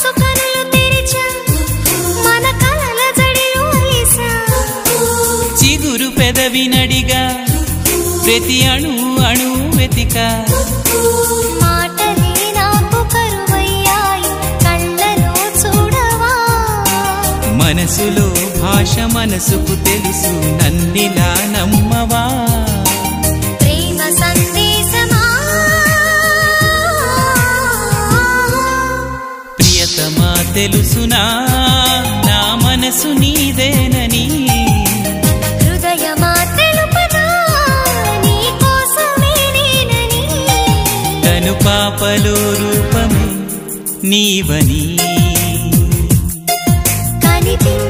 మనసు కనులు తెరిచా మన కలల జడిలో అలిసా చిగురు పెదవి నడిగా ప్రతి అణు అణు వెతికా మాటలే నాకు కరువయ్యాయి కళ్ళలో చూడవా మనసులో భాష మనసుకు తెలుసు నన్నిలా నమ్మవా ప్రేమ సందేశమా ప్రియతమా తెలుసునా నా మనసు నీదేనని హృదయమా తెలుపనా నీ కోసమే నేనని తను పాపలో రూపమే నీవని కనిపించ